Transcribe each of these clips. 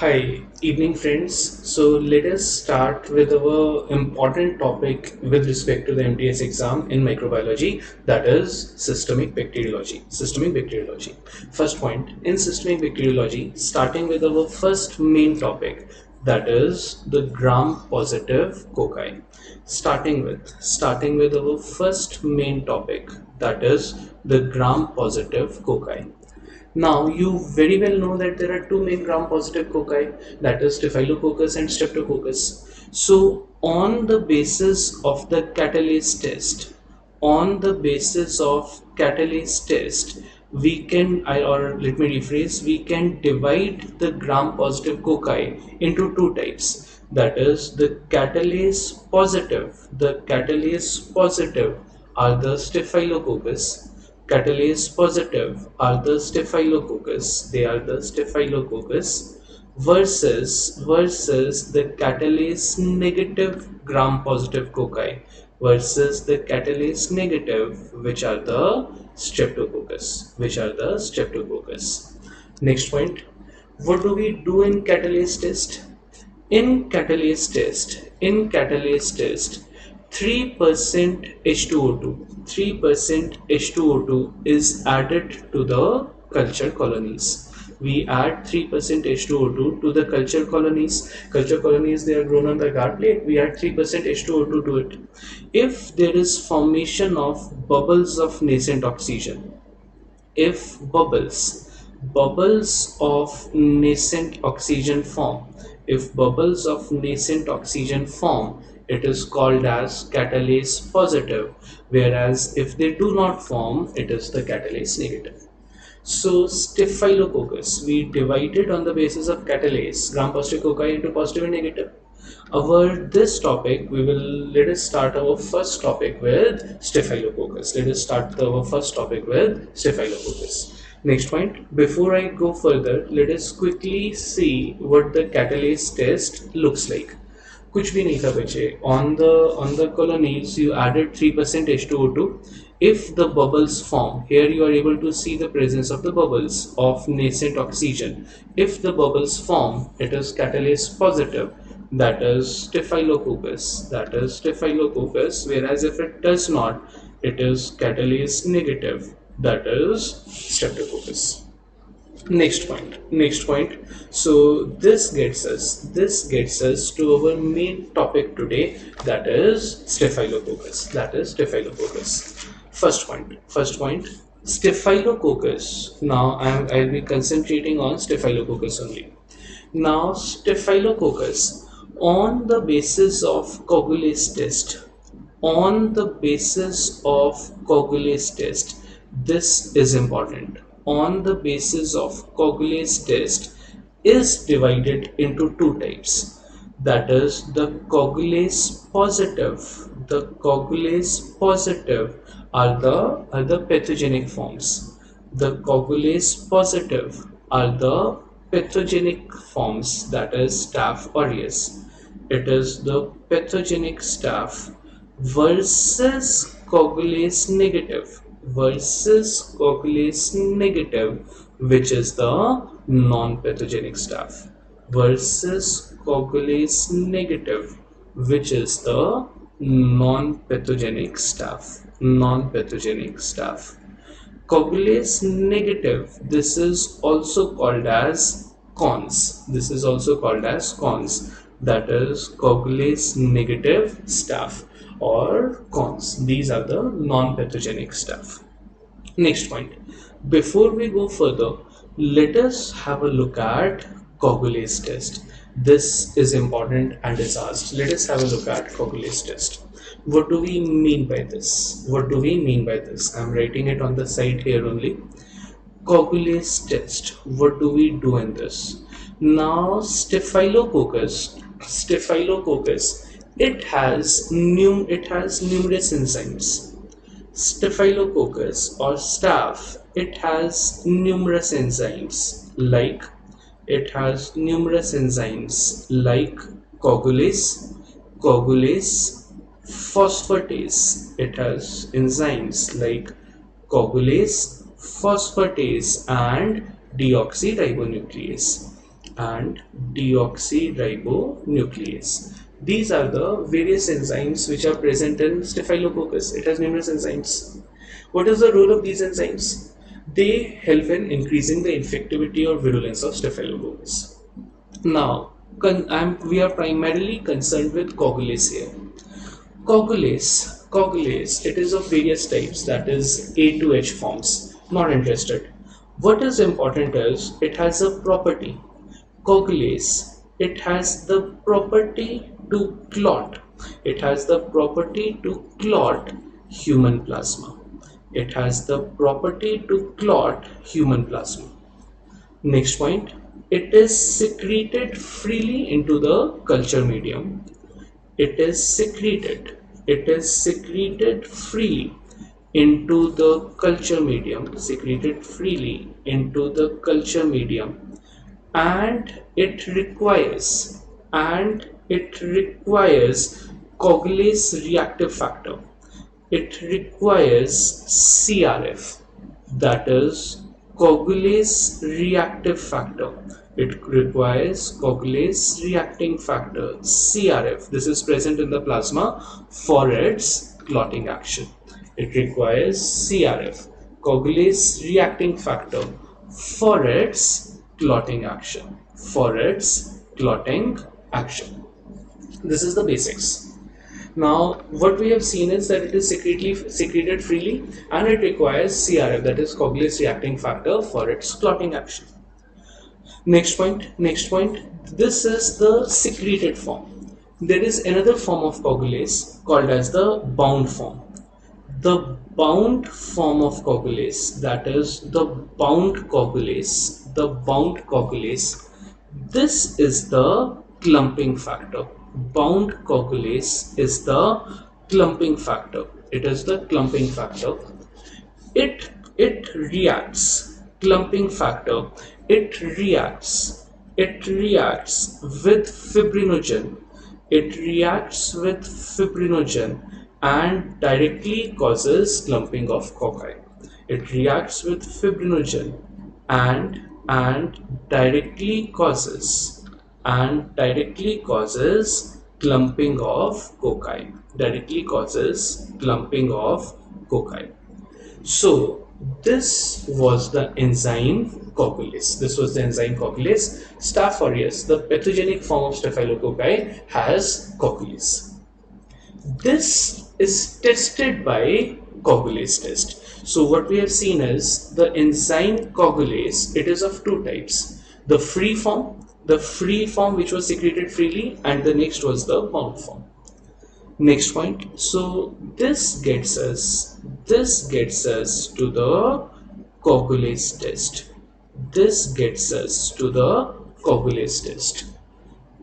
Hi, evening friends. So let us start with our important topic with respect to the MTS exam in microbiology, that is systemic bacteriology. Systemic bacteriology. First point in systemic bacteriology, starting with our first main topic, that is the gram-positive cocci. Starting with our first main topic, that is the gram-positive cocci. Now, you very well know that there are two main gram-positive cocci, that is Staphylococcus and Streptococcus. So, on the basis of the catalase test, we can, or let me rephrase, we can divide the gram-positive cocci into two types. That is the catalase positive. The catalase positive are the Staphylococcus. Catalase positive are the Staphylococcus. They are the Staphylococcus versus the catalase negative gram positive cocci versus the catalase negative, which are the Streptococcus. Next point, what do we do in catalase test? In catalase test 3% H2O2 is added to the culture colonies. We add 3% H2O2 to the culture colonies. Culture colonies, they are grown on the agar plate. We add 3% H2O2 to it. If there is formation of bubbles of nascent oxygen, if bubbles of nascent oxygen form, it is called as catalase positive, whereas if they do not form, it is the catalase negative. So Staphylococcus, we divided on the basis of catalase, gram-positive cocci into positive and negative. Our this topic, let us start our first topic with Staphylococcus. Next point, before I go further, let us quickly see what the catalase test looks like. कुछ भी नहीं था बच्चे. On the colonies you added 3% H2O2. If the bubbles form, here you are able to see the presence of the bubbles of nascent oxygen. If the bubbles form, it is catalase positive, that is Staphylococcus, whereas if it does not, it is catalase negative, that is Streptococcus. Next point. So this gets us to our main topic today, that is Staphylococcus. First point, Staphylococcus. Now I'll be concentrating on Staphylococcus only. Now Staphylococcus, on the basis of Coagulase test, this is important. On the basis of Coagulase test is divided into two types, that is the Coagulase positive. The Coagulase positive are the pathogenic forms. The Coagulase positive are the pathogenic forms, that is Staph aureus. It is the pathogenic staph versus Coagulase negative, which is the non-pathogenic staph, versus Coagulase negative, which is the non-pathogenic staph. Coagulase negative, this is also called as cons. That is Coagulase negative staph or cons. These are the non-pathogenic staph. Next point, before we go further, let us have a look at Coagulase test. This is important and is asked. Let us have a look at Coagulase test. What do we mean by this? I'm writing it on the side here only. Coagulase test, what do we do in this? Now Staphylococcus, it has numerous enzymes. Staphylococcus or staph, it has numerous enzymes like coagulase, phosphatase. It has enzymes like coagulase, phosphatase and deoxyribonuclease. and deoxyribonuclease. These are the various enzymes which are present in Staphylococcus. It has numerous enzymes. What is the role of these enzymes? They help in increasing the infectivity or virulence of Staphylococcus. Now, we are primarily concerned with coagulase here. Coagulase, it is of various types, that is A to H forms. Not interested. What is important is it has a property. Coagulase, it has the property to clot. It has the property to clot human plasma. It has the property to clot human plasma. Next point, it is secreted freely into the culture medium. It is secreted freely into the culture medium, and it requires coagulase reactive factor. It requires CRF, that is coagulase reactive factor. It requires coagulase reacting factor, CRF. This is present in the plasma for its clotting action. It requires CRF, coagulase reacting factor, for its clotting action. This is the basics. Now, what we have seen is that it is secreted freely and it requires CRF, that is coagulase reacting factor, for its clotting action. Next point. This is the secreted form. There is another form of coagulase called as the bound form. The bound form of coagulase, that is the bound coagulase. This is the clumping factor. Bound coagulase is the clumping factor. It is the clumping factor. It reacts. Clumping factor. It reacts with fibrinogen. And directly causes clumping of cocci. It reacts with fibrinogen and directly causes clumping of cocci. So this was the enzyme coagulase. Staph aureus, the pathogenic form of Staphylococci, has coagulase. This is tested by coagulase test. So what we have seen is the enzyme coagulase. It is of two types: the free form which was secreted freely, and the next was the bound form. Next point. So this gets us to the coagulase test.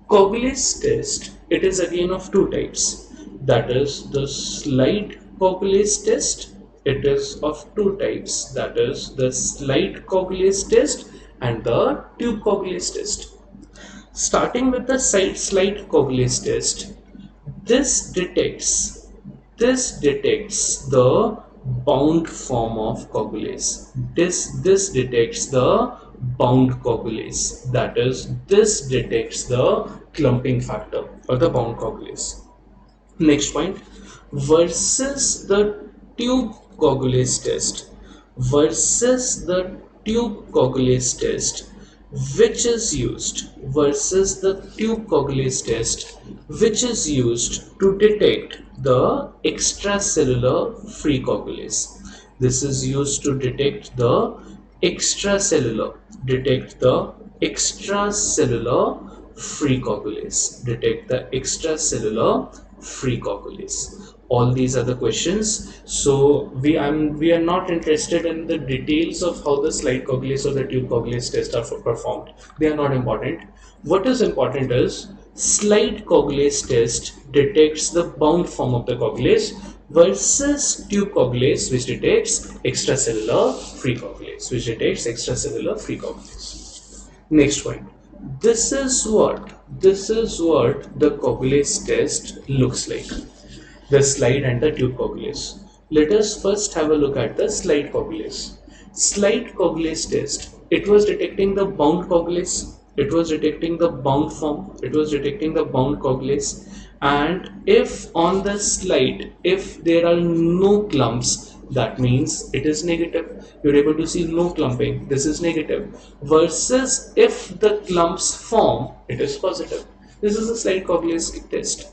Coagulase test, it is again of two types. That is the slide coagulase test. It is of two types. That is the slide coagulase test and the tube coagulase test. Starting with the slide coagulase test, this detects the bound form of coagulase. This detects the bound coagulase. That is, this detects the clumping factor or the bound coagulase. Next point, versus the tube coagulase test. Which is used to detect the extracellular free coagulase. This is used to detect the extracellular free coagulase. All these are the questions. So we are not interested in the details of how the slide coagulase or the tube coagulase tests are performed. They are not important. What is important is slide coagulase test detects the bound form of the coagulase versus tube coagulase, which detects extracellular free coagulase. Next point. This is what the coagulase test looks like. The slide and the tube coagulase. Let us first have a look at the slide coagulase. Slide coagulase test. It was detecting the bound coagulase. it was detecting the bound form, it was detecting the bound coagulase. And if on the slide, if there are no clumps, that means it is negative. You're able to see no clumping, this is negative. Versus if the clumps form, it is positive. This is a slide coagulase test.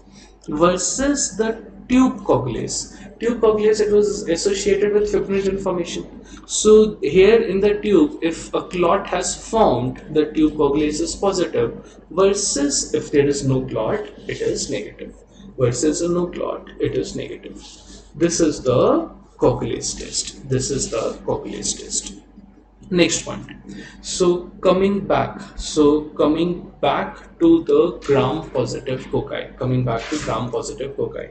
Versus the tube coagulase. Tube coagulase, it was associated with fibrinogen formation. So here in the tube, if a clot has formed, the tube coagulase is positive. Versus if there is no clot, it is negative. Versus a no clot, it is negative. This is the coagulase test. This is the coagulase test. Next point. Coming back to the gram positive cocci. Coming back to gram positive cocci.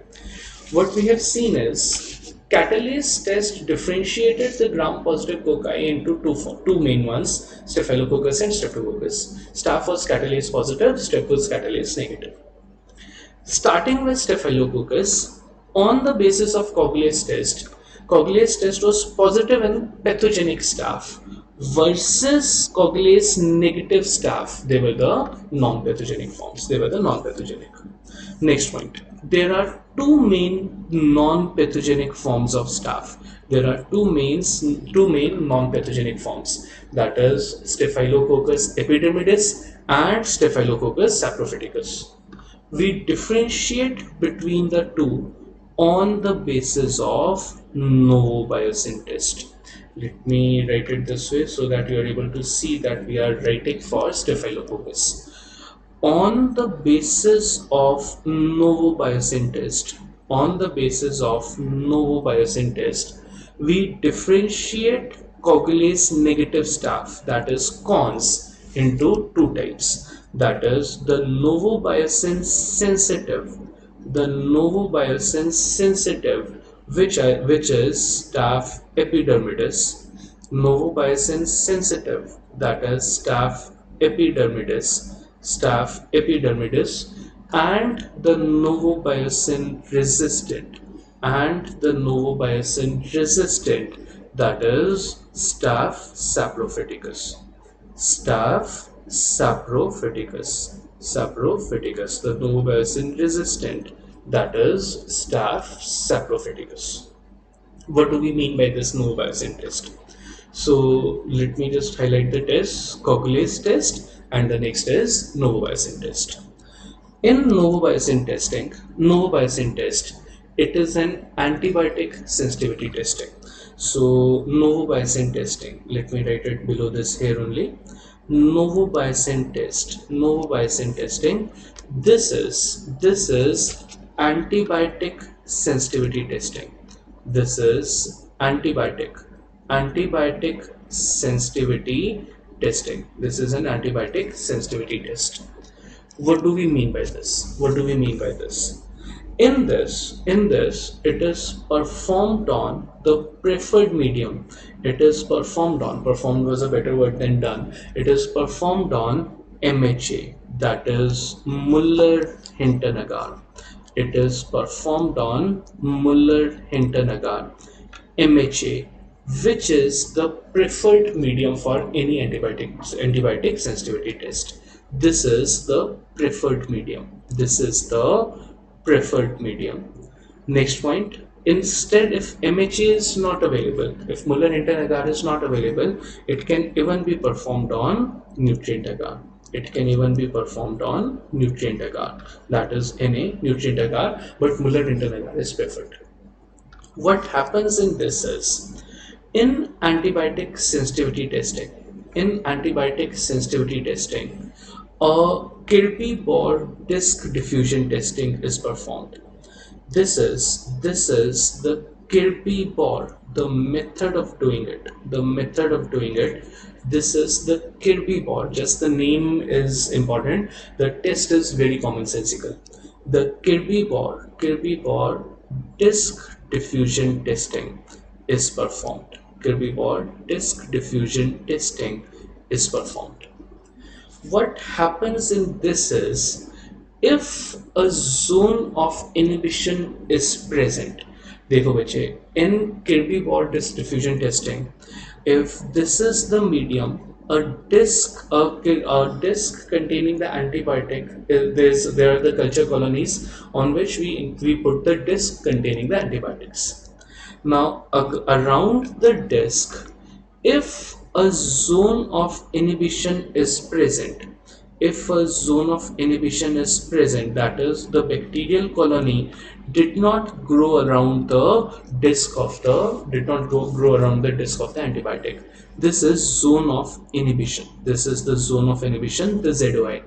What we have seen is catalase test differentiated the gram positive cocci into two main ones, Staphylococcus and Streptococcus. Staph was catalase positive, Strep was catalase negative. Starting with Staphylococcus, on the basis of Coagulase test was positive in pathogenic staph versus Coagulase negative staph. They were the non-pathogenic forms. They were the non-pathogenic. Next point. There are two main non-pathogenic forms of staph. There are two main non-pathogenic forms. That is Staphylococcus epidermidis and Staphylococcus saprophyticus. We differentiate between the two on the basis of novobiocin test. Let me write it this way so that you are able to see that we are writing for Staphylococcus. On the basis of novobiocin test, we differentiate coagulase negative staph, that is cons, into two types. That is the novobiocin sensitive, which is staph epidermidis, novobiocin sensitive, that is staph epidermidis, and the novobiocin resistant, that is staph saprophyticus. The novobiocin resistant, that is staph saprophyticus. What do we mean by this novobiocin test? So let me just highlight the test: Coagulase test, and the next is novobiocin test. In novobiocin test, it is an antibiotic sensitivity testing. So novobiocin testing, let me write it below this here only. Novobiocin testing. This is antibiotic sensitivity testing. This is antibiotic sensitivity testing. This is an antibiotic sensitivity test. What do we mean by this? In this, it is performed on the preferred medium. Performed was a better word than done. It is performed on MHA, that is Muller-Hinton agar. It is performed on Muller-Hinton agar, MHA, which is the preferred medium for any antibiotic sensitivity test. This is the preferred medium. Next point. Instead, if MHA is not available, if Muller-Hinton agar is not available, it can even be performed on nutrient agar. That is NA, nutrient agar, but Muller-Hinton agar is preferred. What happens in this is, in antibiotic sensitivity testing, a Kirby-Bohr disk diffusion testing is performed. This is the Kirby-Bohr, the method of doing it. This is the Kirby-Bohr. Just the name is important. The test is very commonsensical. The Kirby-Bohr disk diffusion testing is performed. What happens in this is, if a zone of inhibition is present, देखो बच्चे, in Kirby-Bohr disk diffusion testing, if this is the medium a disc containing the antibiotic. There are the culture colonies on which we put the disc containing the antibiotics. Now, around the disc, if a zone of inhibition is present, if a zone of inhibition is present, that is, the bacterial colony did not grow around the grow around the disc of the antibiotic. This is zone of inhibition. This is the zone of inhibition, the ZOI.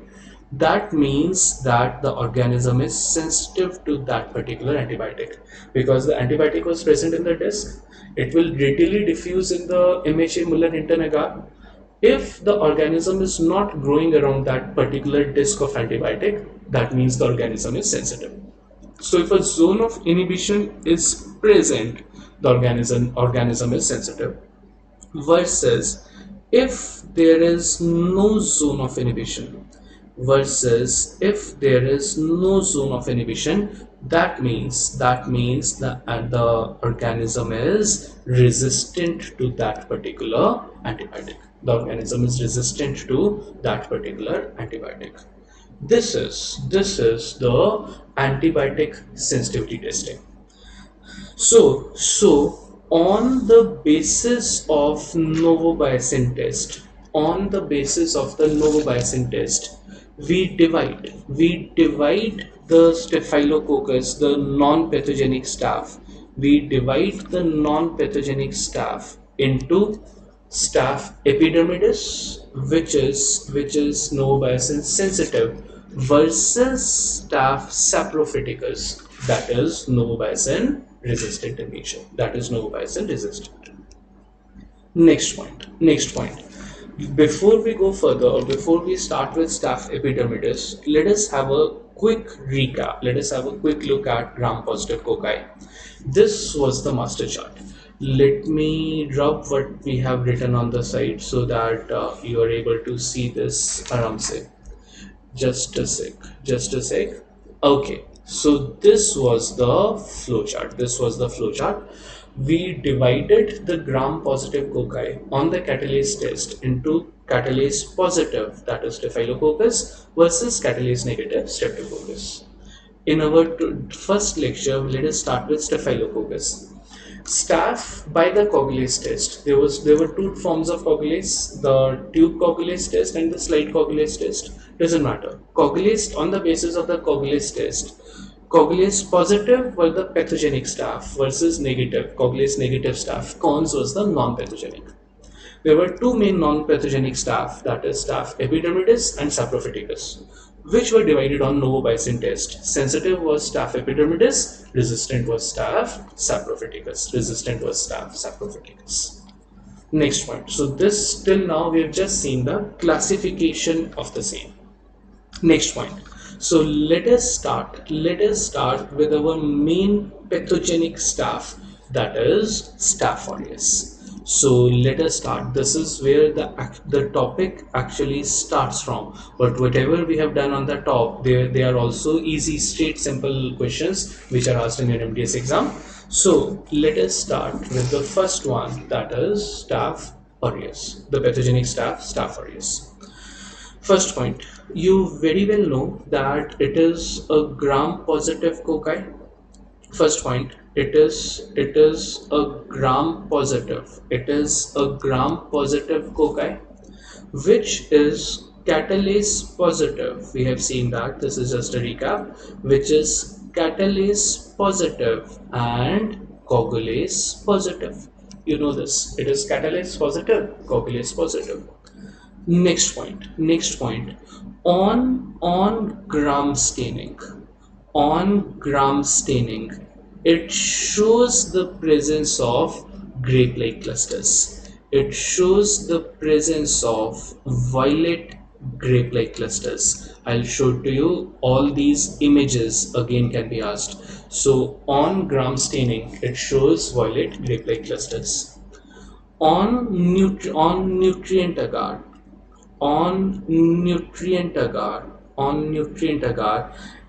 That means that the organism is sensitive to that particular antibiotic. Because the antibiotic was present in the disc, it will readily diffuse in the MHA Muller-Hinton agar. If the organism is not growing around that particular disc of antibiotic, that means the organism is sensitive. So if a zone of inhibition is present, the organism is sensitive. Versus if there is no zone of inhibition, that means the organism is resistant to that particular antibiotic. The organism is resistant to that particular antibiotic. This is the antibiotic sensitivity testing. So on the basis of novobiocin test, we divide the Staphylococcus, the non-pathogenic staph. We divide the non-pathogenic staph into staph epidermidis, which is novobiocin sensitive, versus staph saprophyticus, that is novobiocin resistant in nature. Next point. Before we go further, or before we start with staph epidermidis, let us have a quick recap. Let us have a quick look at gram-positive cocci. This was the master chart. Let me rub what we have written on the side so that you are able to see this aram se. Just a sec. Okay, so this was the flowchart. We divided the gram-positive cocci on the catalase test into catalase positive, that is Staphylococcus, versus catalase negative, Streptococcus. In our first lecture, let us start with Staphylococcus. Staph by the Coagulase test. There were two forms of Coagulase: the tube Coagulase test and the slide Coagulase test. Doesn't matter. Coagulase, on the basis of the Coagulase test, Coagulase positive were the pathogenic staph versus negative, Coagulase negative staph. Cons was the non-pathogenic. There were two main non-pathogenic staph, that is staph epidermidis and saprophyticus, which were divided on novobiocin test. Sensitive was staph epidermidis, resistant was staph saprophyticus. Next point. So this, till now we have just seen the classification of the same. Next point. So let us start with our main pathogenic staph, that is staph aureus. So let us start. This is where the topic actually starts from. But whatever we have done on the top, they are also easy, straight, simple questions which are asked in your MDS exam. So let us start with the first one, that is staph aureus, the pathogenic staph aureus. First point, you very well know that it is a gram-positive cocci. First point, it is a gram-positive cocci, which is catalase positive. We have seen that. This is just a recap, which is catalase positive and coagulase positive. You know this. It is catalase positive, coagulase positive. Next point, on gram staining, it shows the presence of grape-like clusters. It shows the presence of violet grape-like clusters. I'll show to you all these images again can be asked. So on gram staining, it shows violet grape-like clusters. On nutrient agar,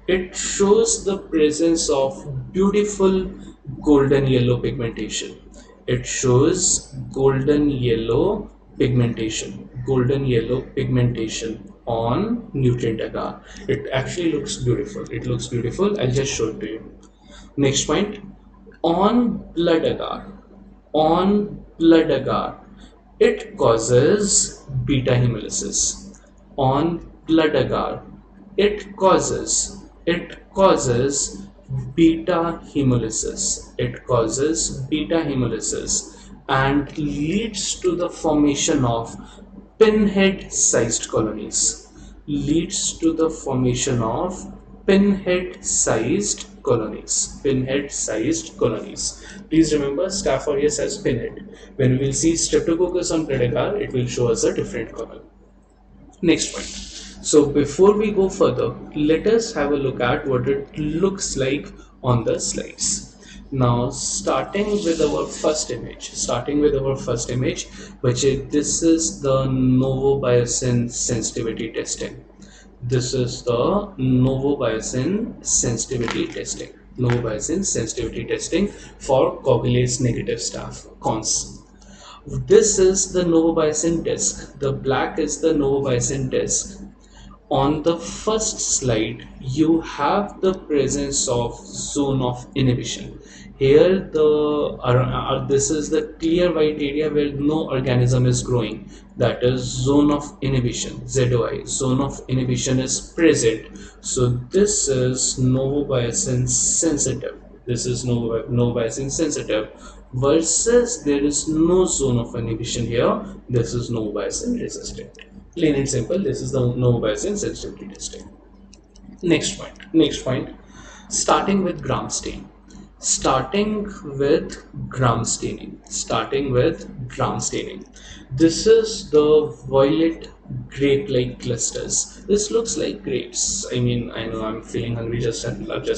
it shows the presence of beautiful golden yellow pigmentation. pigmentation, golden yellow pigmentation on nutrient agar. It actually looks beautiful. It looks beautiful. I'll just show it to you. Next point, on blood agar. On blood agar, it causes beta hemolysis. On blood agar, it causes beta hemolysis. It causes beta hemolysis and leads to the formation of pinhead sized colonies. Leads to the formation of pinhead sized colonies. Pinhead sized colonies. Please remember, Staph aureus has pinhead. When we will see Streptococcus on blood agar, it will show us a different color. Next point. So before we go further, let us have a look at what it looks like on the slides. Now starting with our first image, which is this is the novobiocin sensitivity testing. This is the novobiocin sensitivity testing. Novobiocin sensitivity testing for Coagulase negative staph, cons. This is the novobiocin disc. The black is the novobiocin disc. On the first slide, you have the presence of zone of inhibition. Here, this is the clear white area where no organism is growing. That is zone of inhibition, ZOI. Zone of inhibition is present. So this is novobiocin sensitive. This is novobiocin sensitive. Versus there is no zone of inhibition here. This is novobiocin resistant. Plain and simple, this is the novobiocin sensitivity testing. Next point, starting with gram stain. Starting with gram staining. This is the violet grape-like clusters. This looks like grapes. I mean, I know I'm feeling hungry just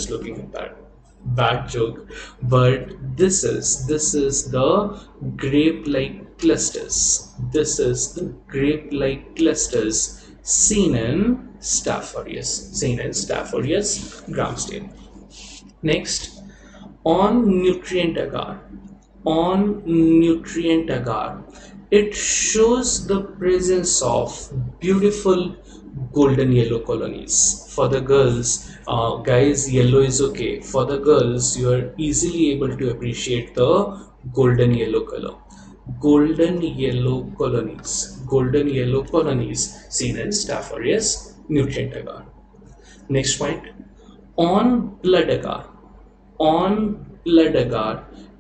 looking at that. Bad joke, but this is the grape-like clusters. This is the grape-like clusters seen in Staph aureus gram stain. Next, on nutrient agar, it shows the presence of beautiful golden yellow colonies. For the girls, guys, yellow is okay. For the girls, you are easily able to appreciate the golden yellow color. Golden yellow colonies seen in Staph aureus nutrient agar. Next point, on blood agar.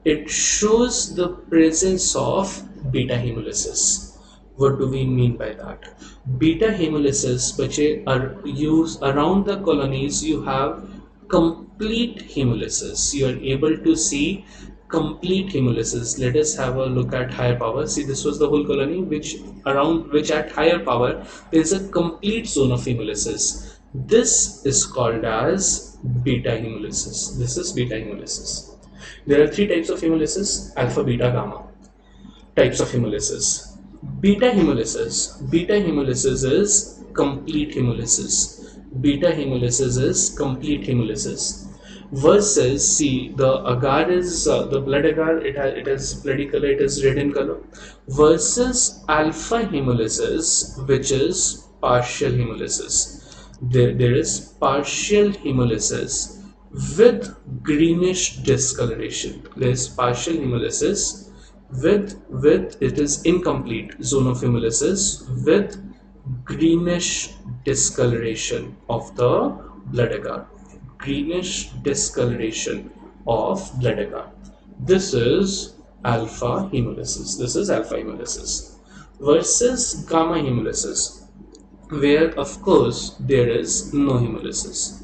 It shows the presence of beta hemolysis. What do we mean by that? Beta hemolysis, which are used around the colonies, you have complete hemolysis. You are able to see complete hemolysis. Let us have a look at higher power. See, this was the whole colony, which at higher power there is a complete zone of hemolysis. This is called as beta hemolysis. This is beta hemolysis. There are three types of hemolysis: alpha, beta, gamma. Types of hemolysis. Beta hemolysis is complete hemolysis. Versus, see, the agar is the blood agar. It has bloody color. It is red in color. Versus alpha hemolysis, which is partial hemolysis. There is partial hemolysis with greenish discoloration. There is partial hemolysis with it is incomplete zone of hemolysis with greenish discoloration of the blood agar. Greenish discoloration of blood agar. This is alpha hemolysis. Versus gamma hemolysis, where of course there is no hemolysis.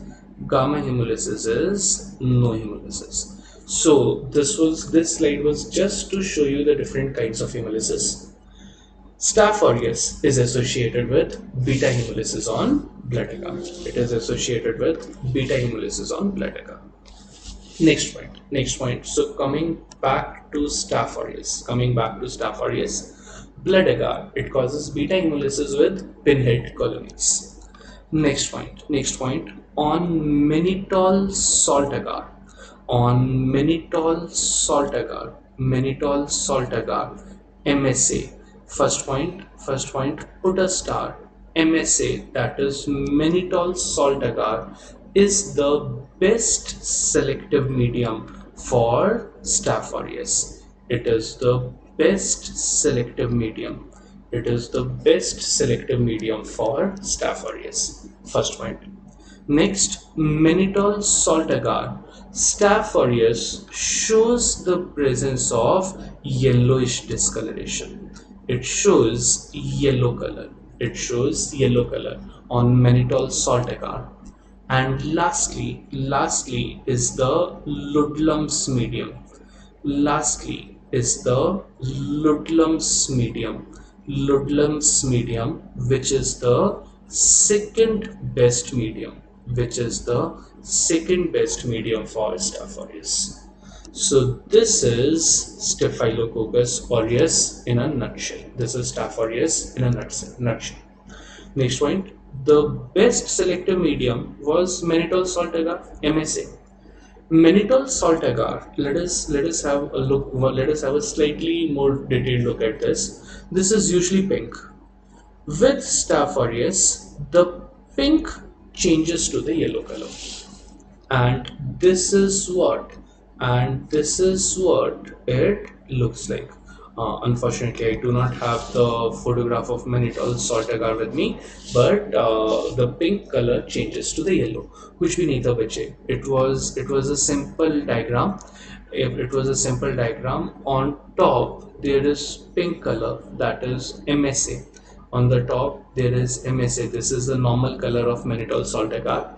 Gamma hemolysis is no hemolysis. So this slide was just to show you the different kinds of hemolysis. Staph aureus is associated with beta hemolysis on blood agar. Next point. So coming back to Staph aureus. Blood agar, it causes beta hemolysis with pinhead colonies. Next point. On mannitol salt agar. MRSA, First point, put a star. MSA, that is mannitol salt agar, is the best selective medium for Staph aureus. It is the best selective medium. It is the best selective medium for Staph aureus. First point. Next, mannitol salt agar. Staph aureus shows the presence of yellowish discoloration. It shows yellow color. It shows yellow color on mannitol salt agar. And lastly is the Ludlum's medium. Lastly is the Ludlum's medium, which is the second best medium, for Staph aureus. So this is Staphylococcus aureus in a nutshell. This is Staph aureus in a nutshell. Next point, the best selective medium was mannitol salt agar, MSA. Mannitol salt agar, let us have a look. Let us have a slightly more detailed look at this. This is usually pink. With Staph aureus, the pink changes to the yellow color, and this is what it looks like. Unfortunately, I do not have the photograph of mannitol salt agar with me, but the pink color changes to the yellow, which we need to bache. It was a simple diagram. If it was a simple diagram, on top there is pink color, that is MSA. On the top there is MSA. This is the normal color of mannitol salt agar.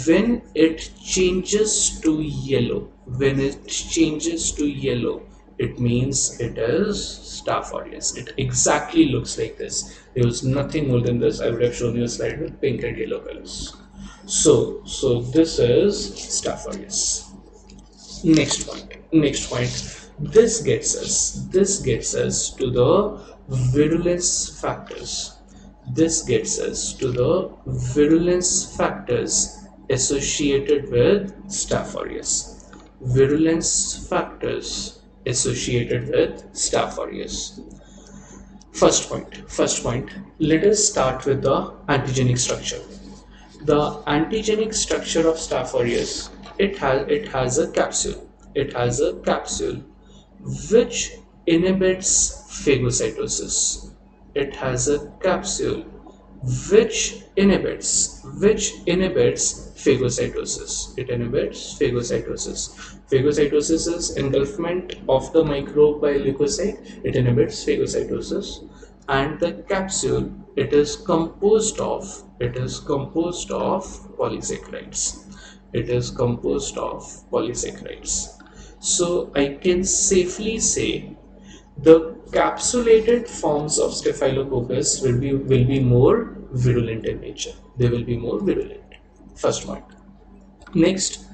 When it changes to yellow, it means it is Staph aureus. It exactly looks like this. There was nothing more than this. I would have shown you a slide with pink and yellow colors. So this is Staph aureus. Next point. This gets us to the virulence factors. Associated with Staph aureus. Virulence factors associated with Staph aureus. First point. Let us start with the antigenic structure. The antigenic structure of Staph aureus, it has a capsule. Which inhibits phagocytosis. It has a capsule which inhibits phagocytosis. It inhibits phagocytosis. Phagocytosis is engulfment of the microbe by leukocyte. It inhibits phagocytosis. And the capsule, it is composed of polysaccharides. So I can safely say the capsulated forms of Staphylococcus will be more virulent in nature. They will be more virulent. First point. Next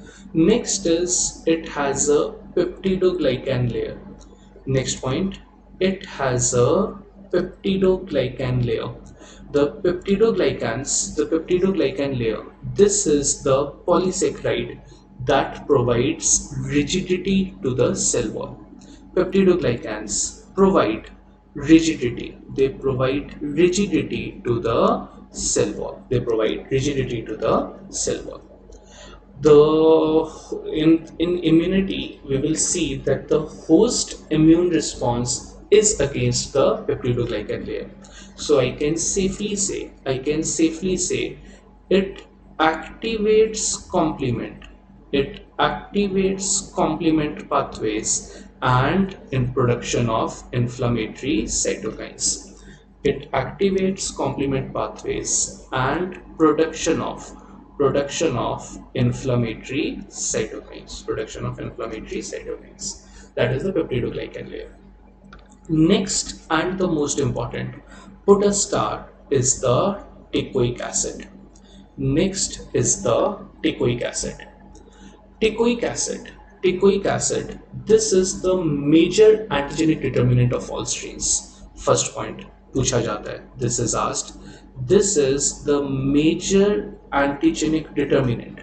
is it has a peptidoglycan layer. Next point, it has a peptidoglycan layer. The peptidoglycan layer, this is the polysaccharide that provides rigidity to the cell wall. Peptidoglycans provide rigidity. They provide rigidity to the cell wall. In immunity, we will see that the host immune response is against the peptidoglycan layer. So I can safely say it activates complement pathways and in production of inflammatory cytokines. It activates complement pathways and production of inflammatory cytokines. That is the peptidoglycan layer. Next and the most important, put a star, is the teichoic acid. Next is the teichoic acid. Teichoic acid, this is the major antigenic determinant of all strains. First point, पूछा जाता है, this is asked. This is the major antigenic determinant.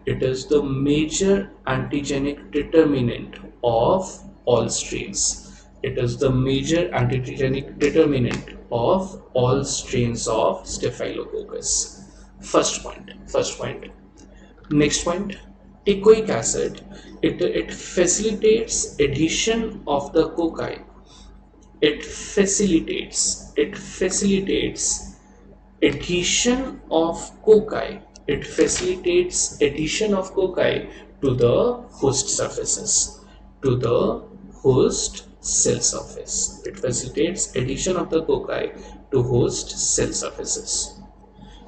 It is the major antigenic determinant of all strains. It is the major antigenic determinant of all strains of Staphylococcus. First point. First point. Next point, teichoic acid. It facilitates adhesion of the cocci. It facilitates adhesion of cocci. It facilitates adhesion of cocci to the host surfaces, to the host cell surface. It facilitates adhesion of the cocci to host cell surfaces.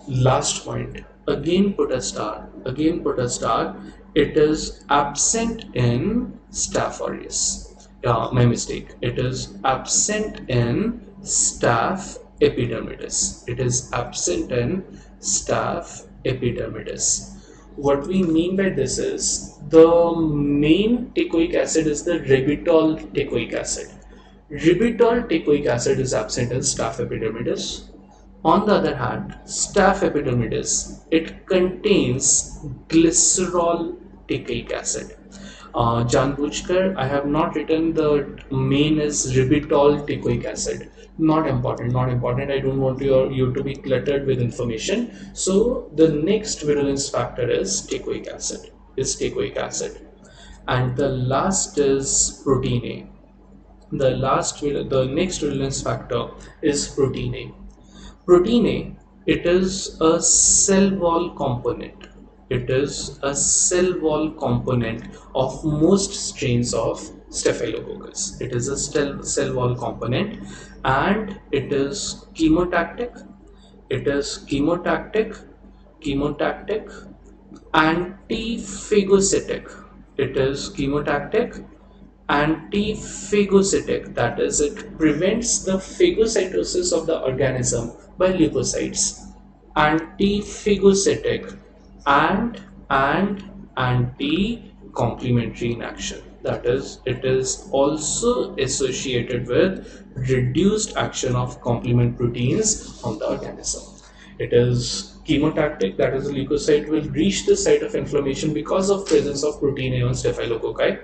Last point, again put a star, it is absent in Staph aureus. My mistake, it is absent in Staph epidermidis. It is absent in Staph epidermidis. What we mean by this is the main teichoic acid is the ribitol teichoic acid. Ribitol teichoic acid is absent in Staph epidermidis. On the other hand, Staph epidermidis, it contains glycerol teichoic acid. Janbujkar, I have not written the main is ribitol teichoic acid. Not important, not important. I don't want you to be cluttered with information. So the next virulence factor is teichoic acid. And the last is protein A. The next virulence factor is protein A. Protein A, it is a cell wall component. It is a cell wall component of most strains of Staphylococcus. It is a cell wall component, and it is chemotactic, antiphagocytic. It is chemotactic, antiphagocytic, that is, it prevents the phagocytosis of the organism by leukocytes. Antiphagocytic and anti-complementary in action, that is, it is also associated with reduced action of complement proteins on the organism. It is chemotactic, that is, the leukocyte will reach the site of inflammation because of presence of protein A on staphylococci,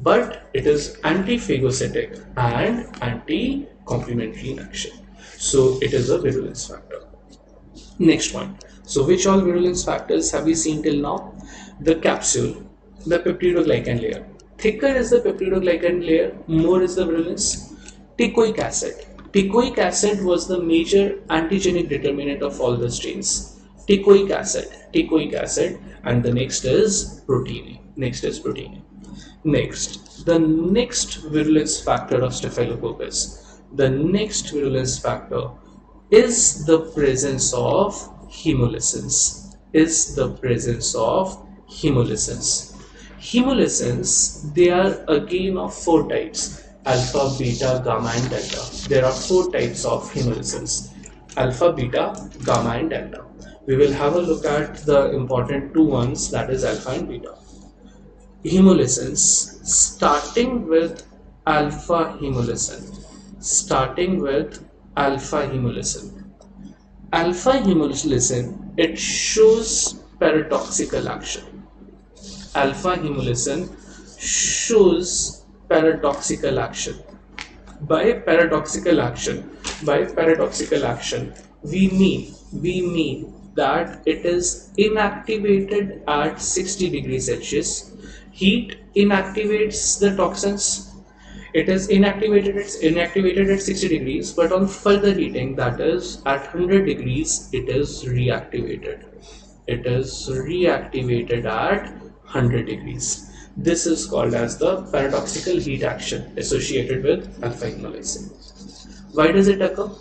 but it is antiphagocytic and anti-complementary in action. So it is a virulence factor. Next one. So which all virulence factors have we seen till now? The capsule, the peptidoglycan layer. Thicker is the peptidoglycan layer, more is the virulence. Teichoic acid. Teichoic acid was the major antigenic determinant of all the strains. Teichoic acid, and the next is protein. Next, the next virulence factor of Staphylococcus. The next virulence factor is the presence of hemolysis. Hemolysis, they are again of four types: alpha, beta, gamma, and delta. There are four types of hemolysis: alpha, beta, gamma, and delta. We will have a look at the important two ones, that is alpha and beta. Hemolysis, starting with alpha hemolysin. Alpha hemolysin, it shows paradoxical action. Alpha hemolysin shows paradoxical action. By paradoxical action, we mean that it is inactivated at 60 degrees Celsius. Heat inactivates the toxins. It is inactivated at 60 degrees, but on further heating, that is at 100 degrees, it is reactivated. It is reactivated at 100 degrees. This is called as the paradoxical heat action associated with alpha hemolysin. Why does it occur?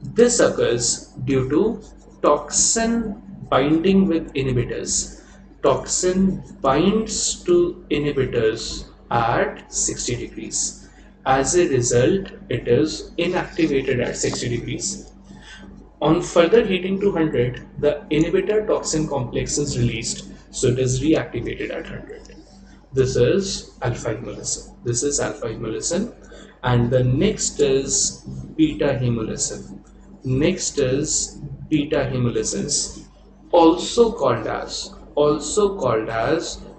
This occurs due to toxin binding with inhibitors. Toxin binds to inhibitors at 60 degrees. As a result, it is inactivated at 60 degrees. On further heating to 100, the inhibitor toxin complex is released, so it is reactivated at 100. This is alpha hemolysin. And the next is beta hemolysin. Also called as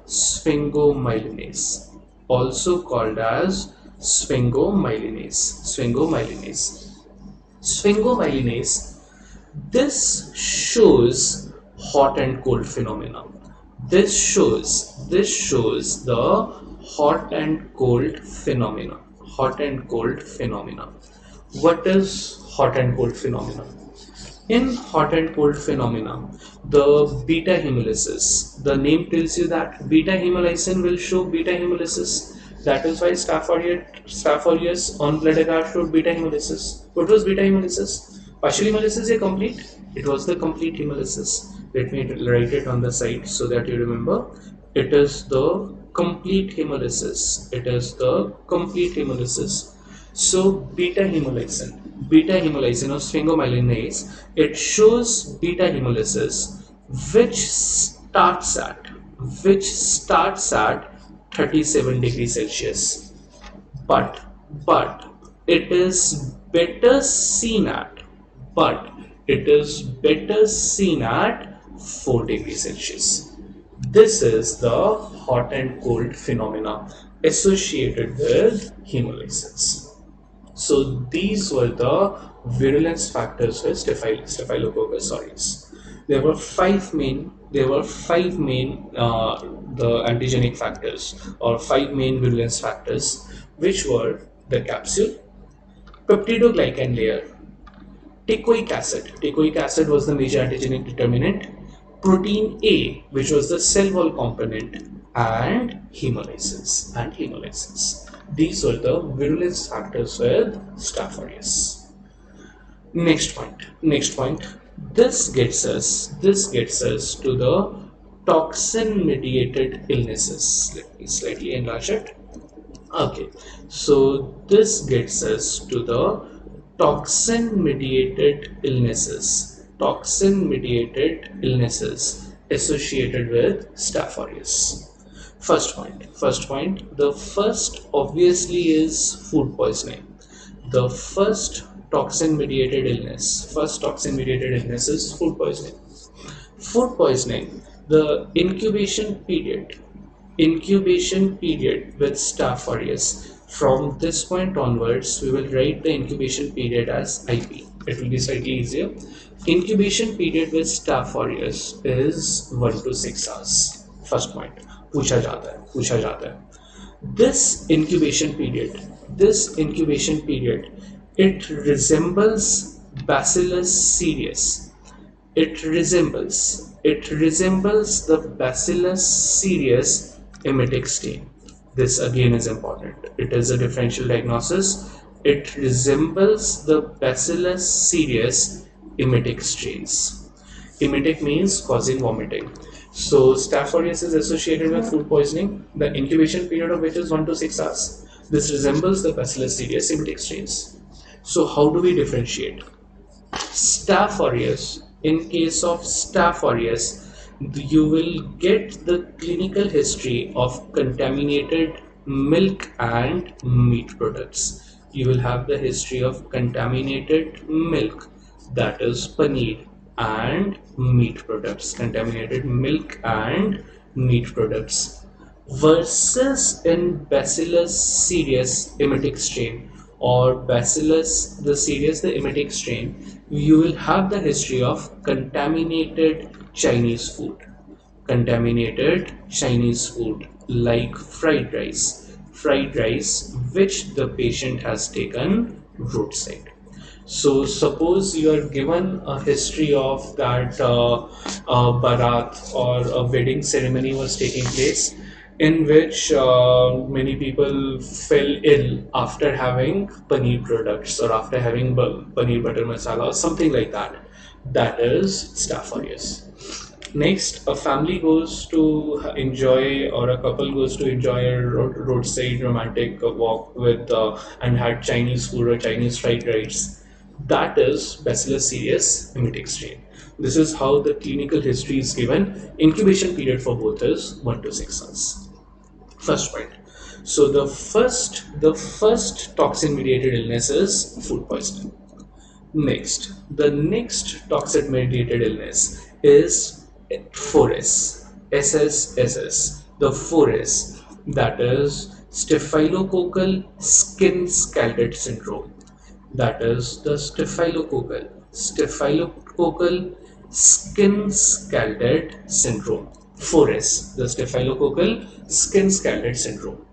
sphingomyelinase. Sphingomyelinase. This shows hot and cold phenomena. This shows the hot and cold phenomena. Hot and cold phenomena. What is hot and cold phenomena? In hot and cold phenomena, the beta hemolysis, the name tells you that beta hemolysin will show beta hemolysis. That is why Staph aureus on blood agar showed beta hemolysis. What was beta hemolysis? Partial hemolysis or complete? It was the complete hemolysis. Let me write it on the side so that you remember. It is the complete hemolysis. It is the complete hemolysis. So beta hemolysin or sphingomyelinase, it shows beta hemolysis which starts at 37 degrees Celsius. But it is better seen at but it is better seen at 4 degrees Celsius. This is the hot and cold phenomena associated with hemolysis. So these were the virulence factors with Staphylococcus aureus. There were five main the antigenic factors or five main virulence factors, which were the capsule, peptidoglycan layer, teichoic acid. Teichoic acid was the major antigenic determinant, protein A, which was the cell wall component, and hemolysis. These were the virulence factors with Staph aureus. Next point. This gets us to the toxin-mediated illnesses. Let me slightly enlarge it. Okay, so this gets us to the toxin-mediated illnesses associated with Staph aureus. First point. The first obviously is food poisoning. The first toxin-mediated illness is food poisoning. The incubation period with Staph aureus. From this point onwards, we will write the incubation period as IP. It will be slightly easier. Incubation period with Staph aureus is 1 to 6 hours. First point. पूछा जाता है. This incubation period, it resembles Bacillus cereus. It resembles the Bacillus cereus emetic stain. This again is important. It is a differential diagnosis. It resembles the Bacillus cereus emetic strains. Emetic means causing vomiting. So Staph aureus is associated with food poisoning, the incubation period of which is 1 to 6 hours. This resembles the Bacillus cereus emetic strains. So how do we differentiate? Staph aureus. In case of Staph aureus, you will get the clinical history of contaminated milk and meat products. You will have the history of contaminated milk, that is paneer, and meat products, versus in Bacillus cereus emetic strain or Bacillus the cereus the emetic strain, you will have the history of contaminated Chinese food like fried rice which the patient has taken roadside. So suppose you are given a history of that barat or a wedding ceremony was taking place in which many people fell ill after having paneer products or after having paneer butter masala or something like that. That is Staph aureus. Next, a family goes to enjoy, or a couple goes to enjoy a roadside romantic walk with and had Chinese food or Chinese fried rice. That is Bacillus cereus emetic strain. This is how the clinical history is given. Incubation period for both is 1 to 6 hours. First point. So the first toxin-mediated illness is food poisoning. Next, the next toxin-mediated illness is 4S, SSSS, the 4S, that is staphylococcal skin scalded syndrome. That is the staphylococcal skin scalded syndrome. 4S, the staphylococcal skin scalded syndrome.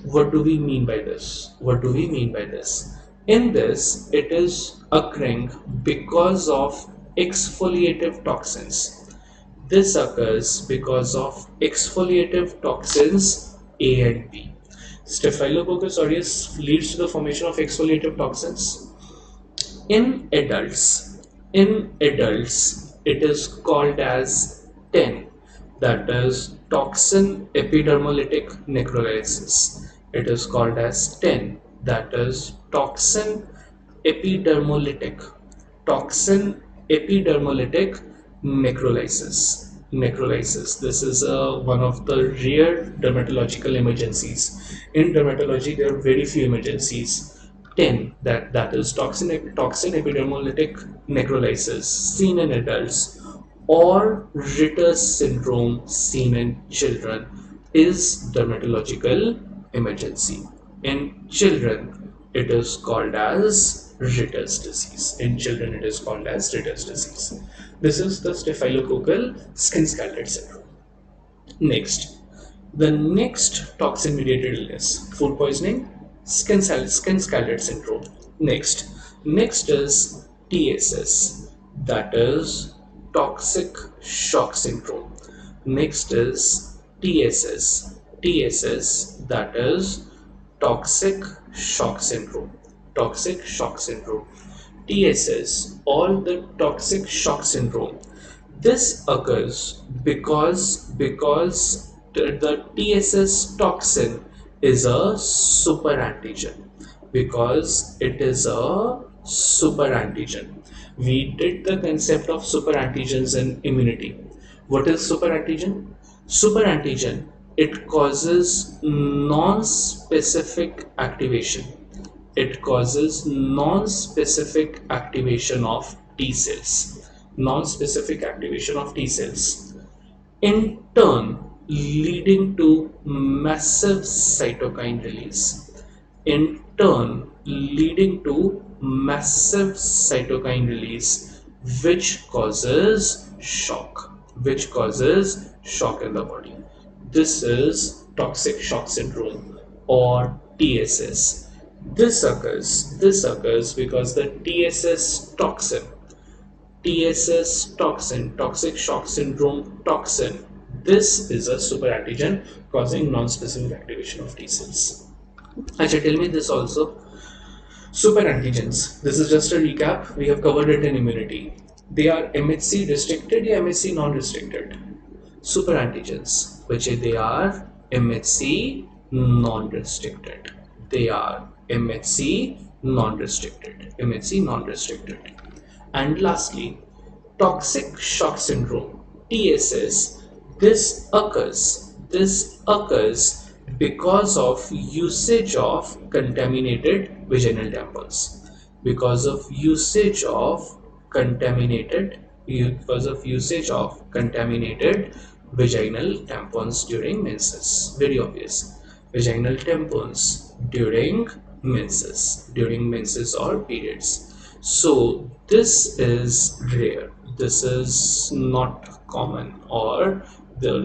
What do we mean by this? What do we mean by this? In this, it is occurring because of exfoliative toxins. This occurs because of exfoliative toxins A and B. Staphylococcus aureus leads to the formation of exfoliative toxins. In adults it is called as TEN, that is toxin epidermolytic necrolysis. It is called as TEN, that is epidermolytic toxin epidermolytic necrolysis. This is one of the rare dermatological emergencies. In dermatology there are very few emergencies. 10, that is toxin epidermolytic necrolysis seen in adults, or Ritter's syndrome seen in children, is dermatological emergency. In children it is called as Ritter's disease. In children it is called as Ritter's disease. This is the staphylococcal skin scalded syndrome. Next, the next toxin-mediated illness, food poisoning, skin scalded syndrome. Next is TSS, that is toxic shock syndrome. Next is TSS, that is toxic shock syndrome. TSS, all the toxic shock syndrome. This occurs because the TSS toxin is a superantigen. Because it is a superantigen. We did the concept of superantigens in immunity. What is superantigen? Superantigen, it causes non-specific activation. It causes non-specific activation of T cells. Non-specific activation of T cells. In turn, leading to massive cytokine release. In turn, leading to massive cytokine release, which causes shock. In the body. This is toxic shock syndrome, or TSS. This occurs because the TSS toxin, toxic shock syndrome toxin, this is a superantigen causing non-specific activation of T cells. Actually, tell me this also. Superantigens, this is just a recap. We have covered it in immunity. They are MHC restricted or MHC non-restricted. Superantigens, which they are MHC non-restricted. And lastly, toxic shock syndrome, TSS. This occurs because of usage of contaminated vaginal tampons. Because of usage of contaminated vaginal tampons during menses. Very obvious. Vaginal tampons during menses or periods. So this is rare. This is not common, or the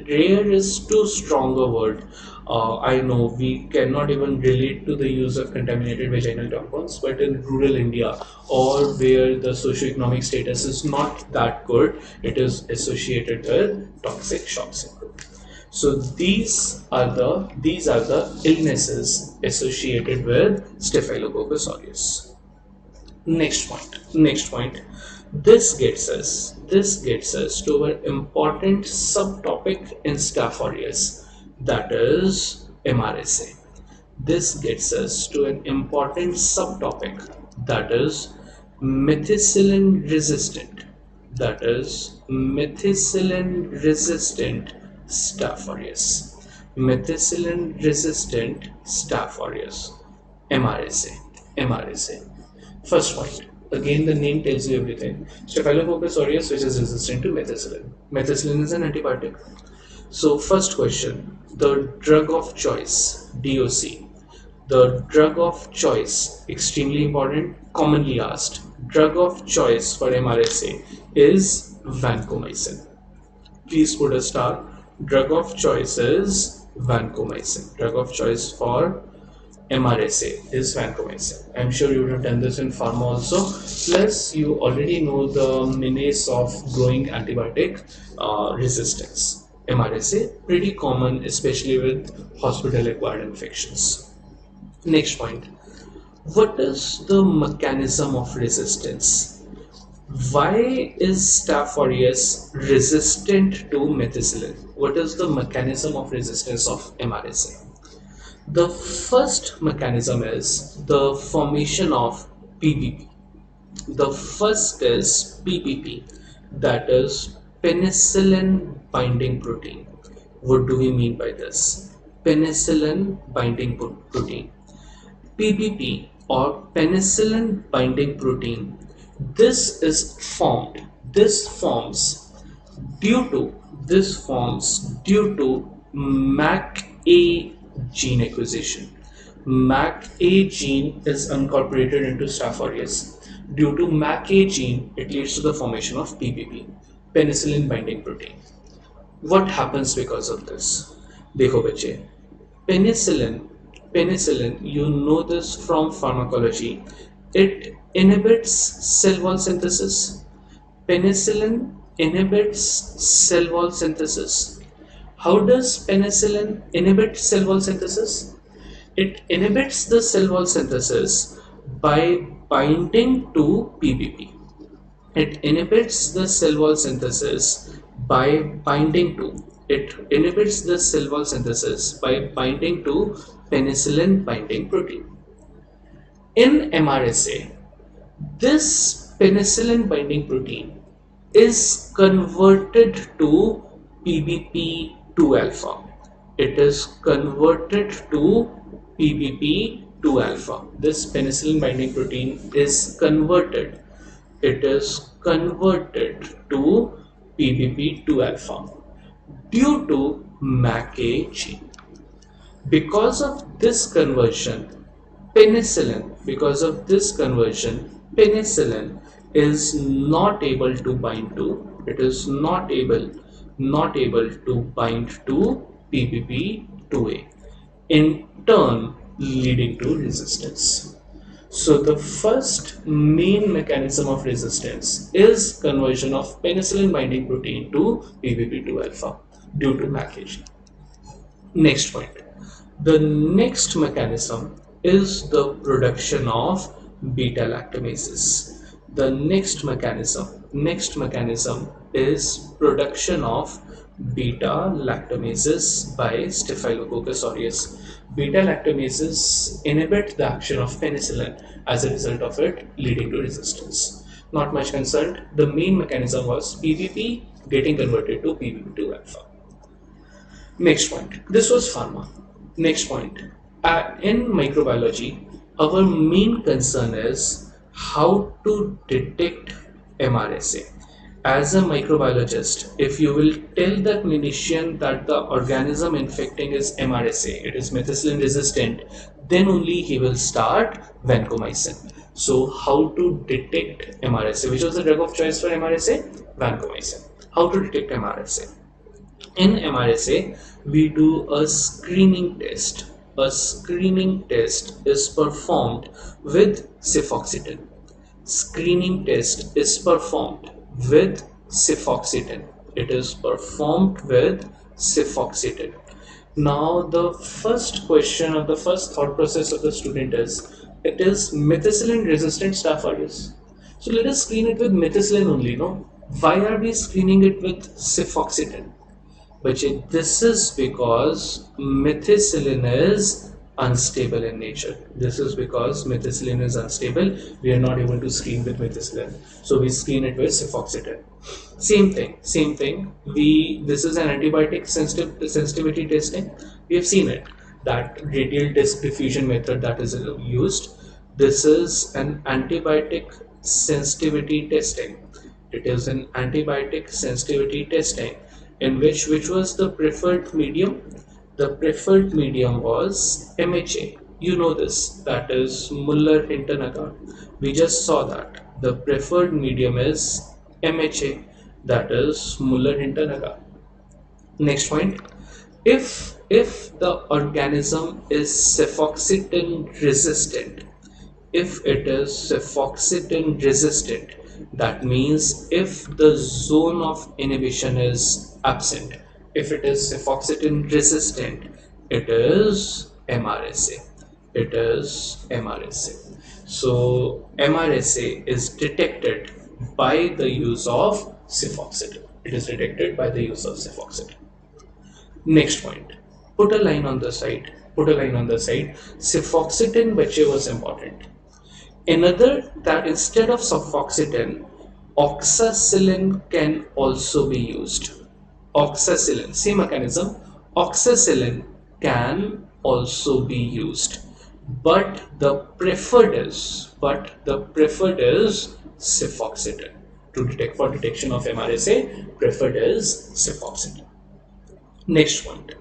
rare is too strong a word. I know we cannot even relate to the use of contaminated vaginal tampons, but in rural India, or where the socioeconomic status is not that good, it is associated with toxic shock syndrome. So these are the illnesses associated with Staphylococcus aureus. Next point. This gets us to an important subtopic in Staph aureus, that is MRSA. This gets us to an important subtopic, that is methicillin resistant Staph aureus. MRSA. First point. Again, the name tells you everything. Staphylococcus aureus, which is resistant to methicillin. Methicillin is an antibiotic. So first question, the drug of choice, DOC. The drug of choice, extremely important, commonly asked. Drug of choice for MRSA is vancomycin. Please put a star. Drug of choice is vancomycin. Drug of choice for MRSA is vancomycin. I'm sure you would have done this in pharma also. Plus, you already know the menace of growing antibiotic resistance. MRSA, pretty common, especially with hospital-acquired infections. Next point. What is the mechanism of resistance? Why is Staph aureus resistant to methicillin? What is the mechanism of resistance of MRSA? The first mechanism is the formation of PBP. The first is PBP, that is penicillin binding protein. What do we mean by this? Penicillin binding protein. PBP or penicillin binding protein. This forms due to MAC-A gene acquisition. MAC-A gene is incorporated into Staph aureus. Due to MAC-A gene, it leads to the formation of PBP, penicillin binding protein. What happens because of this? देखो बच्चे, penicillin, you know this from pharmacology. It inhibits cell wall synthesis. Penicillin inhibits cell wall synthesis. How does penicillin inhibit cell wall synthesis? It inhibits the cell wall synthesis by binding to PBP. It inhibits the cell wall synthesis by binding to. It inhibits the cell wall synthesis by binding to penicillin binding protein. In MRSA, this penicillin binding protein is converted to PBP2 alpha. It is converted to PBP2 alpha. This penicillin binding protein is converted. It is converted to PBP2 alpha due to MAC-A gene. Because of this conversion, penicillin is not able to bind to, it is not able to bind to PBP2A, in turn leading to resistance. So the first main mechanism of resistance is conversion of penicillin binding protein to PBP2 alpha due to MAC-A gene. Next point. The next mechanism is the production of beta lactamases. The next mechanism is production of beta lactamases by Staphylococcus aureus. Beta lactamases inhibit the action of penicillin, as a result of it leading to resistance. Not much concerned. The main mechanism was PBP getting converted to PBP2 alpha. Next point. This was pharma. Next point. In microbiology, our main concern is how to detect MRSA. As a microbiologist, if you will tell the clinician that the organism infecting is MRSA, it is methicillin resistant, then only he will start vancomycin. So how to detect MRSA? Which was the drug of choice for MRSA? Vancomycin. How to detect MRSA? In MRSA, we do a screening test. A screening test is performed with cefoxitin. Screening test is performed with cefoxitin. It is performed with cefoxitin. Now the first question or the first thought process of the student is, it is methicillin resistant Staph aureus. So let us screen it with methicillin only, no? Why are we screening it with cefoxitin? But this is because methicillin is unstable in nature. This is because methicillin is unstable. We are not able to screen with methicillin. So we screen it with cefoxitin. Same thing. This is an antibiotic sensitivity testing. We have seen it. That radial disc diffusion method that is used. This is an antibiotic sensitivity testing. It is an antibiotic sensitivity testing. in which was the preferred medium? The preferred medium was MHA. You know this, that is Muller-Hinton agar. We just saw that. The preferred medium is MHA, that is Muller-Hinton agar. Next point, if the organism is cefoxitin resistant, if it is cefoxitin resistant, that means if the zone of inhibition is absent, if it is cefoxitin resistant, it is MRSA. It is MRSA. So MRSA is detected by the use of cefoxitin. It is detected by the use of cefoxitin. Next point, put a line on the side. Put a line on the side. Cefoxitin bache was important. Another, that instead of cefoxitin, oxacillin can also be used. Oxacillin, same mechanism. Oxacillin can also be used, but the preferred is cefoxitin. To detect, for detection of MRSA, preferred is cefoxitin. Next point.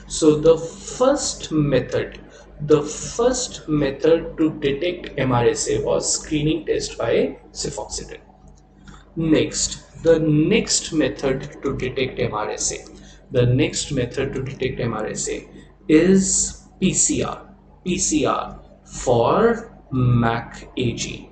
So the first method to detect MRSA was screening test by cefoxitin. Next, the next method to detect MRSA is PCR for MAC-AG.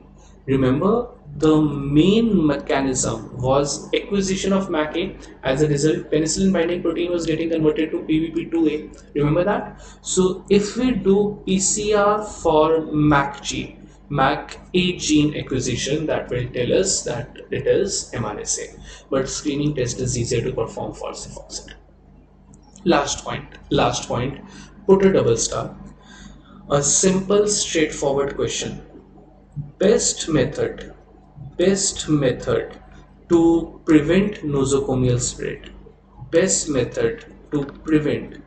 Remember, the main mechanism was acquisition of MAC-A. As a result, penicillin binding protein was getting converted to PBP2A. Remember that? So if we do PCR for MAC-A gene acquisition, that will tell us that it is MRSA. But screening test is easier to perform for cefoxitin. Last point, put a double star. A simple, straightforward question. Best method to prevent nosocomial spread. Best method to prevent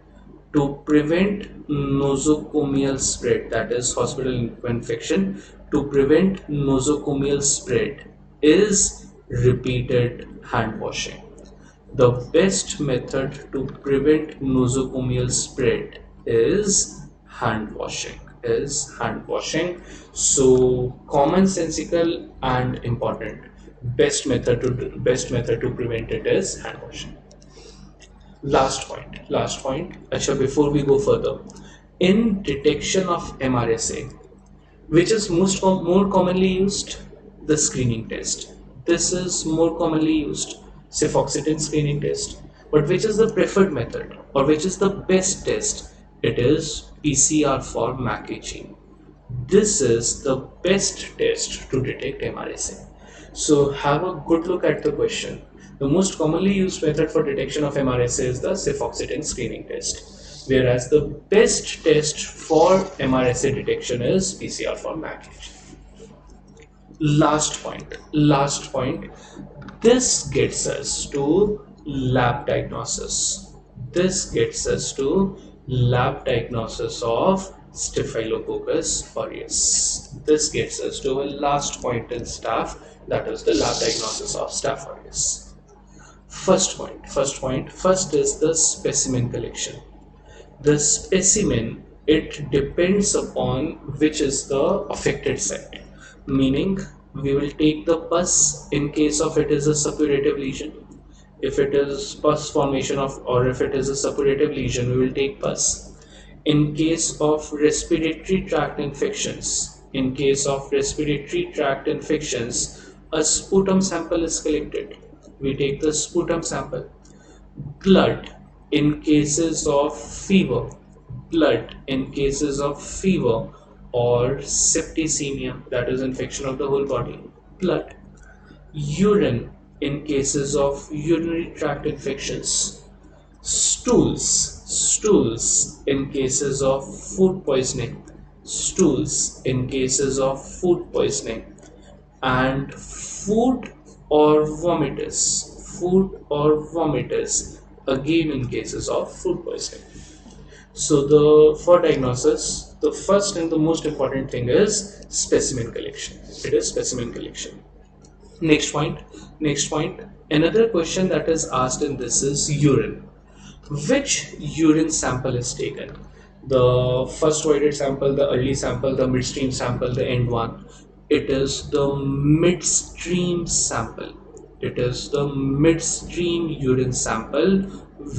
nosocomial spread, that is hospital infection, to prevent nosocomial spread is repeated hand washing. The best method to prevent nosocomial spread is hand washing. So commonsensical and important. Best method to prevent it is hand washing. Last point. Acha, before we go further, in detection of MRSA, which is more commonly used? The screening test. This is more commonly used, cefoxitin screening test. But which is the preferred method, or which is the best test? It is PCR for MAC-A gene. This is the best test to detect MRSA. So have a good look at the question. The most commonly used method for detection of MRSA is the cefoxitin screening test, whereas the best test for MRSA detection is PCR for MAC-A gene. Last point. This gets us to lab diagnosis. Of Staphylococcus aureus. This gets us to a last point in staph, that is the lab diagnosis of Staph aureus. First is the specimen collection. The specimen, it depends upon which is the affected site. Meaning, we will take the pus in case of it is a suppurative lesion. If it is pus formation or if it is a suppurative lesion, we will take pus. In case of respiratory tract infections, a sputum sample is collected. We take the sputum sample. Blood in cases of fever, or septicemia, that is infection of the whole body, blood. Urine in cases of urinary tract infections. Stools in cases of food poisoning. And food or vomitus again in cases of food poisoning. So for diagnosis, the first and the most important thing is specimen collection. It is specimen collection. Next point. Another question that is asked in this is urine. Which urine sample is taken? The first voided sample, the early sample, the midstream sample, the end one. It is the midstream sample. It is the midstream urine sample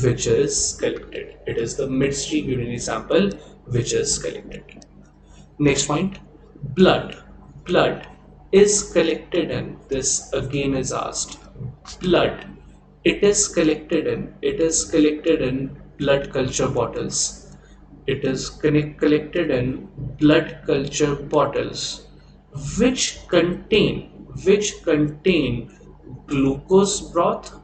which is collected. It is the midstream urinary sample which is collected. Next point, blood. Blood is collected in, this again is asked. Blood. It is collected in blood culture bottles. It is collected in blood culture bottles which contain glucose broth,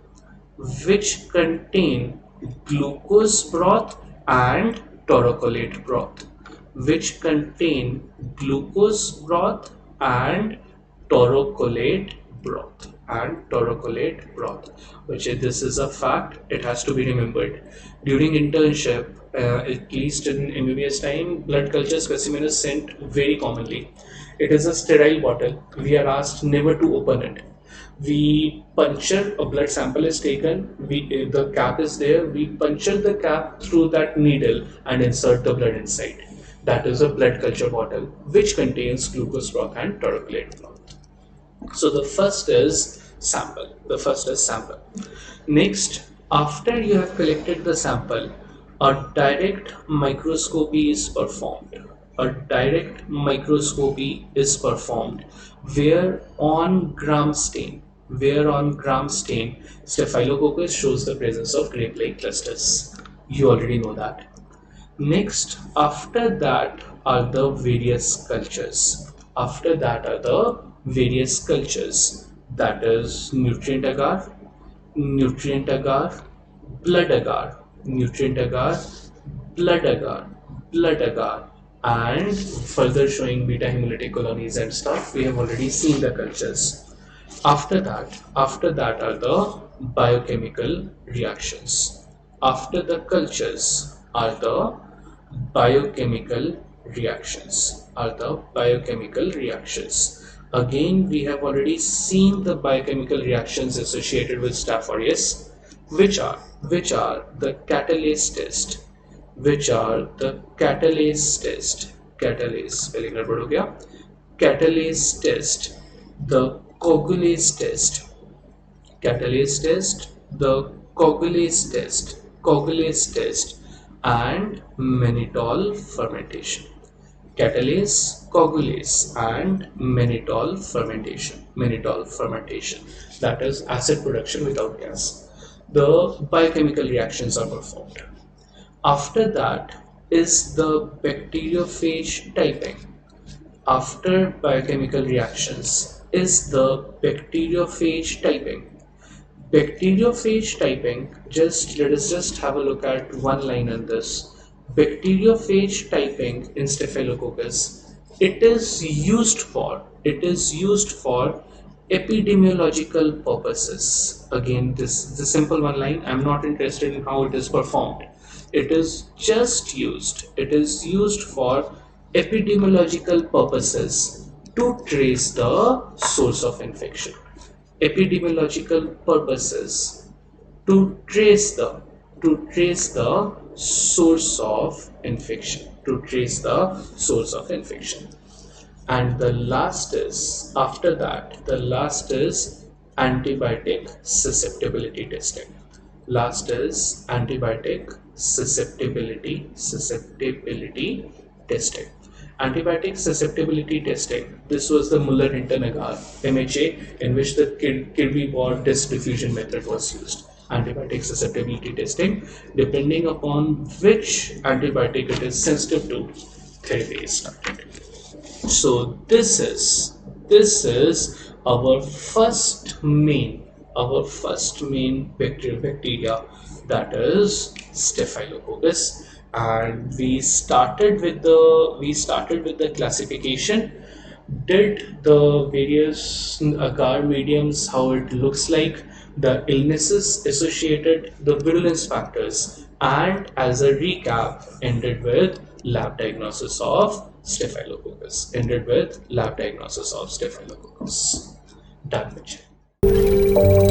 which contain glucose broth and torocolate broth, which contain glucose broth and torocolate broth, which is, this is a fact, it has to be remembered. During internship, at least in MBBS time, blood culture specimen is sent very commonly. It is a sterile bottle. We are asked never to open it. We puncture, a blood sample is taken, the cap is there, we puncture the cap through that needle and insert the blood inside. That is a blood culture bottle which contains glucose broth and torocolate broth. So the first is sample. Next, after you have collected the sample, a direct microscopy is performed. Where on gram stain, Staphylococcus shows the presence of grape-like clusters. You already know that. Next, after that are the various cultures. That is nutrient agar, blood agar, blood agar, and further showing beta hemolytic colonies and stuff. We have already seen the cultures. After that are the biochemical reactions. After the cultures are the biochemical reactions. Again, we have already seen the biochemical reactions associated with Staph aureus, which are the catalase test, catalase spelling गड़बड़ हो गया, catalase test, the coagulase test, the coagulase test, and mannitol fermentation. Catalase, coagulase, and mannitol fermentation. That is acid production without gas. The biochemical reactions are performed. After that is the bacteriophage typing. After biochemical reactions is the bacteriophage typing. Let us just have a look at one line on this. Bacteriophage typing in Staphylococcus, it is used for epidemiological purposes. Again, this is a simple one line. I'm not interested in how it is performed. It is used for epidemiological purposes to trace the source of infection. Epidemiological purposes to trace the source of infection. And the last is antibiotic susceptibility testing. Antibiotic susceptibility testing. This was the Muller-Hinton agar MHA, in which the Kirby-Ward disk diffusion method was used. Antibiotic susceptibility testing, depending upon which antibiotic it is sensitive to, therapy is started. So this is our first main bacteria, that is Staphylococcus. And we started with the classification, did the various agar mediums, how it looks like, the illnesses associated, the virulence factors, and as a recap ended with lab diagnosis of Staphylococcus. damage.